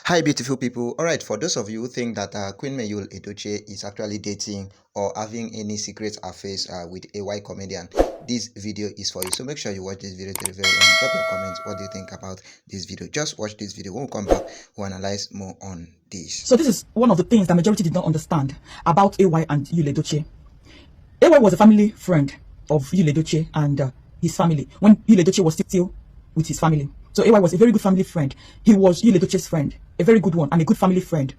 Hi, beautiful people. All right, for those of you who think that Queen Mayul Edochie is actually dating or having any secret affairs with a white comedian, this video is for you. So make sure you watch this video to the very end. Drop your comments. What do you think about this video? Just watch this video. When we come back, we'll analyze more on this. So this is one of the things that majority did not understand about AY and Yul Edochie. AY was a family friend of Yul Edochie and his family when Yul Edochie was still with his family. So AY was a very good family friend. He was Yul Edochie's friend, a very good one and a good family friend.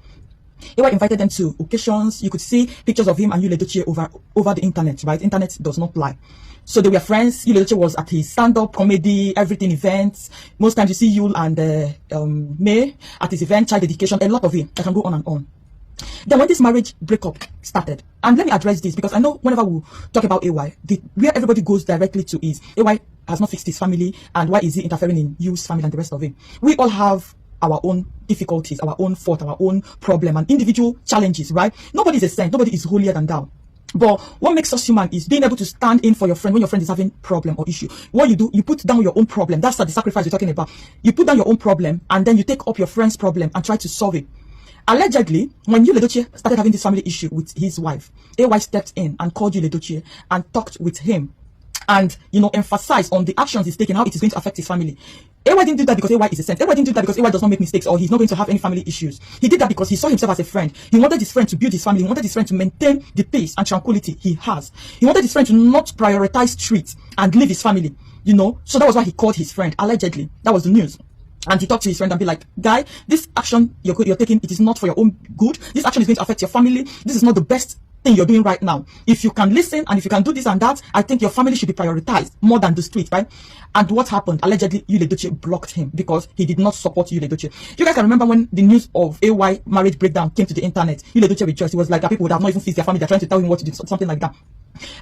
AY invited them to occasions. You could see pictures of him and Yul Edochie over the internet, right? Internet does not lie. So they were friends. Yul Edochie was at his stand-up comedy, everything events. Most times you see Yul and May at his event, child dedication, a lot of it. I can go on and on. Then when this marriage breakup started, and let me address this because I know whenever we talk about AY, where everybody goes directly to is AY has not fixed his family, and why is he interfering in Yu's family and the rest of it? We all have our own difficulties, our own fault, our own problem, and individual challenges, right? Nobody is a saint, nobody is holier than thou. But what makes us human is being able to stand in for your friend when your friend is having problem or issue. What you do, you put down your own problem. That's the sacrifice you're talking about. You put down your own problem, and then you take up your friend's problem and try to solve it. Allegedly, when Yul Edochie started having this family issue with his wife, AY stepped in and called Yul Edochie and talked with him and, emphasized on the actions he's taking, how it is going to affect his family. AY didn't do that because AY is a saint. AY didn't do that because AY does not make mistakes or he's not going to have any family issues. He did that because he saw himself as a friend. He wanted his friend to build his family. He wanted his friend to maintain the peace and tranquility he has. He wanted his friend to not prioritize streets and leave his family, So that was why he called his friend, allegedly. That was the news. And he talked to his friend and be like, guy, this action you're taking, it is not for your own good. This action is going to affect your family. This is not the best thing you're doing right now. If you can listen and if you can do this and that, I think your family should be prioritized more than the street, right? And what happened? Allegedly, Yul Edochie blocked him because he did not support Yul Edochie. You guys can remember when the news of AY marriage breakdown came to the internet, Yul Edochie rejoiced. He was like, that people would have not even fixed their family. They're trying to tell him what to do, something like that.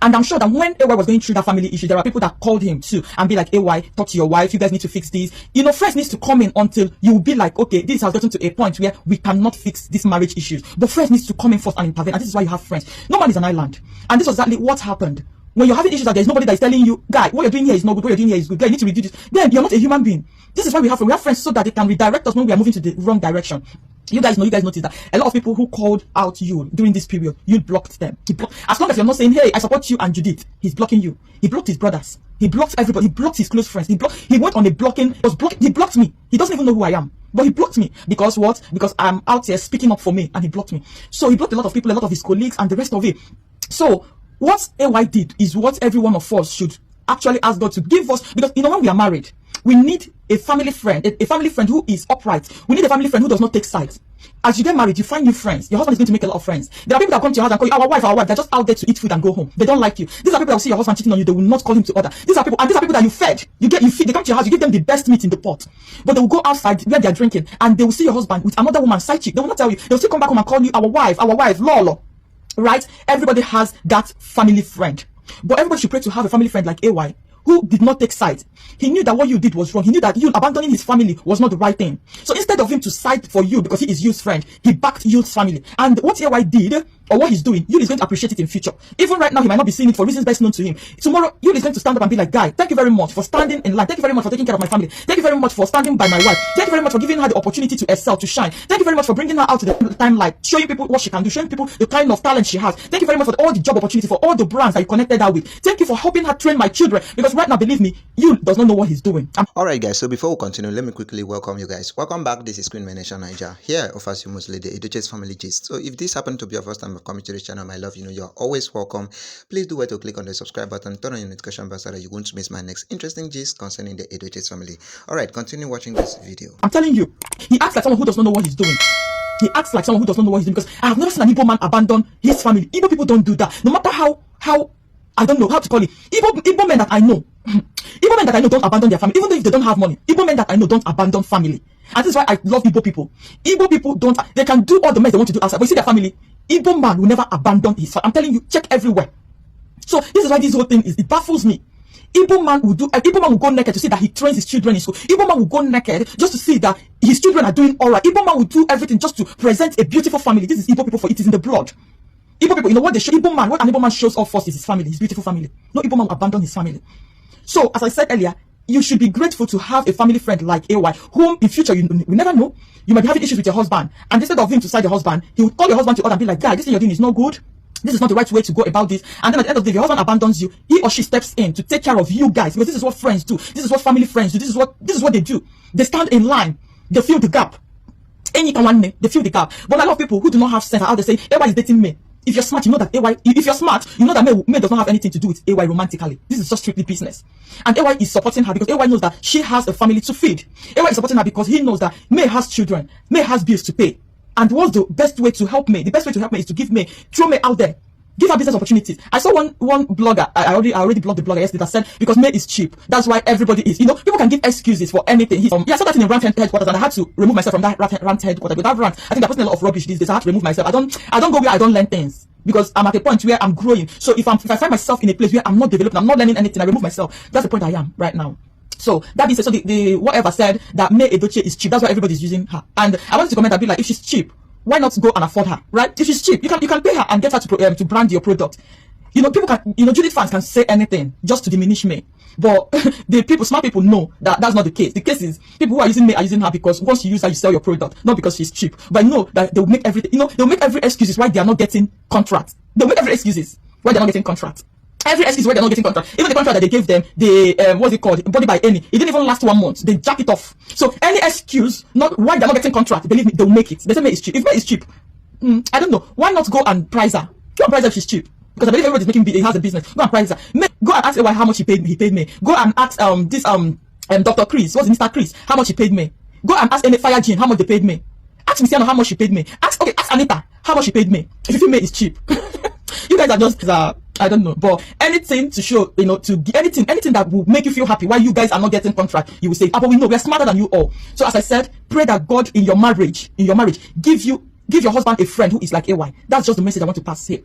And I'm sure that when AY was going through that family issue, there are people that called him too and be like, AY, talk to your wife. You guys need to fix this. Friends needs to come in until you will be like, okay, this has gotten to a point where we cannot fix these marriage issues. But friends needs to come in first and intervene. And this is why you have friends. No man is an island. And this was exactly what happened. When you're having issues that there's nobody that is telling you, guy, what you're doing here is not good, what you're doing here is good, guy, you need to redo this, then you're not a human being. This is why we have friends so that they can redirect us when we are moving to the wrong direction. You guys notice that a lot of people who called out you during this period, you blocked them. As long as you're not saying, hey, I support you and Judith, he's blocking you. He blocked his brothers. He blocked everybody. He blocked his close friends. He went on a blocking, he blocked me. He doesn't even know who I am. But he blocked me because what? Because I'm out here speaking up for me and he blocked me. So he blocked a lot of people, a lot of his colleagues and the rest of it. So what AY did is what every one of us should actually ask God to give us, because when we are married, we need a family friend, a family friend who is upright. We need a family friend who does not take sides. As you get married, you find new friends. Your husband is going to make a lot of friends. There are people that come to your house and call you our wife. They're just out there to eat food and go home. They don't like you. These are people that will see your husband cheating on you. They will not call him to order. These are people that you fed. You feed. They come to your house. You give them the best meat in the pot. But they will go outside where they are drinking and they will see your husband with another woman, side chick. They will not tell you. They will still come back home and call you our wife, lolo. Right? Everybody has that family friend. But everybody should pray to have a family friend like AY, who did not take sides. He knew that what you did was wrong. He knew that you abandoning his family was not the right thing. So instead of him to side for you because he is Yu's friend, he backed Yu's family. And what AY did, or what he's doing, Yul is going to appreciate it in future. Even right now, he might not be seeing it for reasons best known to him. Tomorrow, Yul is going to stand up and be like, guy, thank you very much for standing in line. Thank you very much for taking care of my family. Thank you very much for standing by my wife. Thank you very much for giving her the opportunity to excel, to shine. Thank you very much for bringing her out to the limelight, showing people what she can do, showing people the kind of talent she has. Thank you very much for all the job opportunity, for all the brands that you connected her with. Thank you for helping her train my children. Because right now, believe me, Yul does not know what he's doing. Alright guys, so before we continue, let me quickly welcome you guys. Welcome back. This is Queen Nation Niger. Here I offers you mostly the Edochie's family gist. So if this happened to be your first time of coming to this channel, my love, you're always welcome. Please do wait to click on the subscribe button, turn on your notification bell so that you won't miss my next interesting gist concerning the Edochie's family. Alright, continue watching this video. I'm telling you, he acts like someone who does not know what he's doing. He acts like someone who does not know what he's doing, because I have never seen an Igbo man abandon his family. Igbo people don't do that. No matter how I don't know how to call it. Igbo men that I know, Igbo men that I know don't abandon their family, even though if they don't have money. Igbo men that I know don't abandon family. And this is why I love Igbo people. Igbo people they can do all the mess they want to do outside, but you see their family. Igbo man will never abandon his family. I'm telling you, check everywhere. So this is why this whole thing it baffles me. Igbo man will go naked to see that he trains his children in school. Igbo man will go naked just to see that his children are doing all right. Igbo man will do everything just to present a beautiful family. This is Igbo people, for it is in the blood. Igbo people, what they show, what an Igbo man shows off first is his family, his beautiful family. No Igbo man will abandon his family. So, as I said earlier, you should be grateful to have a family friend like AY, whom in future you never know. You might be having issues with your husband, and instead of him to side your husband, he would call your husband to order and be like, guy, this thing you're doing is not good. This is not the right way to go about this. And then at the end of the day, if your husband abandons you, he or she steps in to take care of you guys, because this is what friends do. This is what family friends do. This is what they do. They stand in line. They fill the gap. They fill the gap. But a lot of people who do not have sense are out there saying, AY is dating me. If you're smart, you know that AY, if you're smart, you know that May does not have anything to do with AY romantically. This is just strictly business. And AY is supporting her because AY knows that she has a family to feed. AY is supporting her because he knows that May has children. May has bills to pay. And what's the best way to help May? The best way to help May is to give May, throw May out there. Give her business opportunities. I saw one blogger. I already blogged the blogger yesterday that said because May is cheap, that's why everybody is. People can give excuses for anything. I saw that in the rant headquarters, and I had to remove myself from that rant headquarters. With that rant, I think they're posting a lot of rubbish these days. I had to remove myself. I don't go where I don't learn things, because I'm at a point where I'm growing. So if I find myself in a place where I'm not developing, I'm not learning anything, I remove myself. That's the point I am right now. So that being said, so the whatever said that May Edochie is cheap, that's why everybody's using her. And I wanted to comment and be like, if she's cheap, why not go and afford her, right? If she's cheap, you can pay her and get her to brand your product. People can, Judith fans can say anything just to diminish me. But smart people know that that's not the case. The case is people who are using me are using her because once you use her, you sell your product, not because she's cheap. But I know that they'll make everything, they'll make every excuses why they are not getting contracts. They'll make every excuses why they're not getting contracts. Every excuse why they're not getting contract. Even the contract that they gave them, what's it called? Body by any. It didn't even last 1 month. They jack it off. So any excuse, not why they're not getting contract, believe me, they'll make it. They say May is cheap. If May is cheap, I don't know. Why not go and price her? Go and price her if she's cheap. Because I believe everybody's making, he has a business. Go and price her. Go and ask AY how much he paid me. Go and ask Dr. Chris, what's Mr. Chris, how much he paid me. Go and ask Fire Jean how much they paid me. Ask Mr. how much she paid me. Ask Anita how much she paid me. If you feel May is cheap. You guys are just I don't know, but anything to show, anything that will make you feel happy while you guys are not getting contract, you will say, but we know we are smarter than you all. So as I said, pray that God in your marriage, give your husband a friend who is like AY. That's just the message I want to pass here.